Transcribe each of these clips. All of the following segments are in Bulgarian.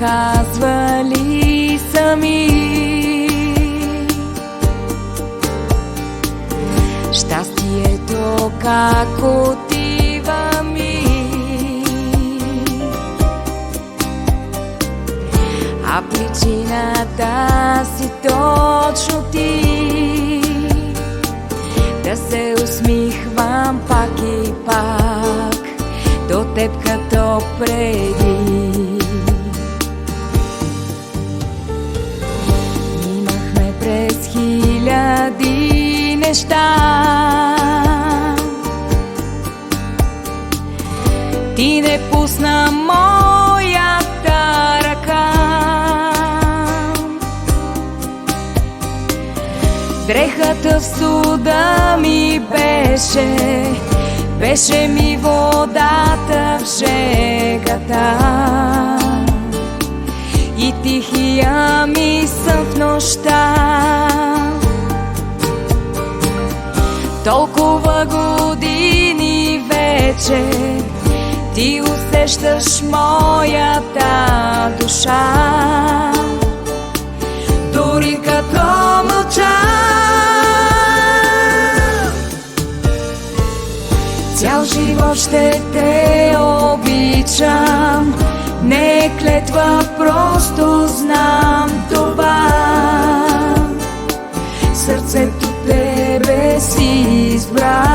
казвали сами. Щастието как отива ми, а причината си точно ти. Да се усмихвам пак и пак до теб като преди. Минахме през хиляди неща, ти не пусна моята ръка. Дрехата в студа ми беше ми водата в жегата и тихия ми сън в нощта. Толкова години вече ти усещаш моята душа, дори като мълча. Цял живот ще те обичам, не е клетва, просто знам това. Сърцето тебе си избра,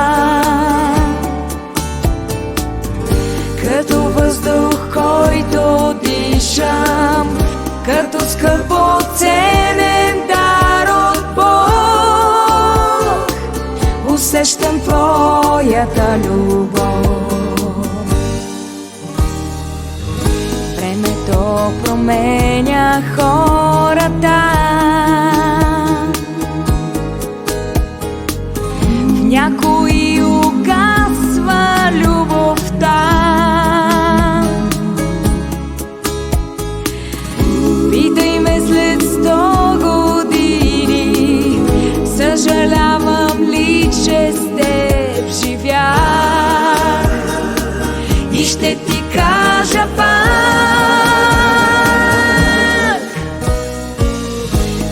като въздух, който дишам, като скъпо ценен дар от Бог. Усещам твоята любов. Времето променя хората, в някои угасва любовта. Питай ме след 100 години, съжалявам ли, че с теб живях, и ще ти кажа пак: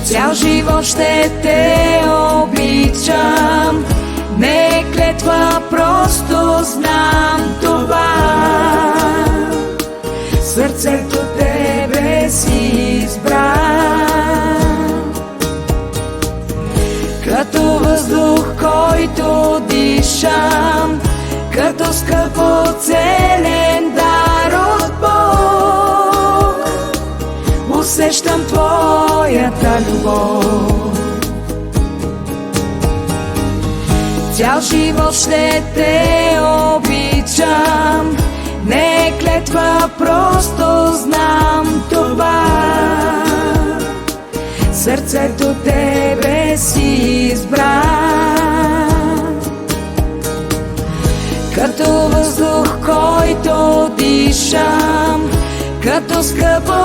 цял живот ще те обичам, не е клетва, просто знам това. Сърцето тебе си избра, като въздух, който дишам, като скъпо ценен дар от Бог. Усещам твоята любов. Цял живот ще те обичам, не е клетва, просто знам това. Сърцето тебе си избра, като въздух, който дишам, като скъпо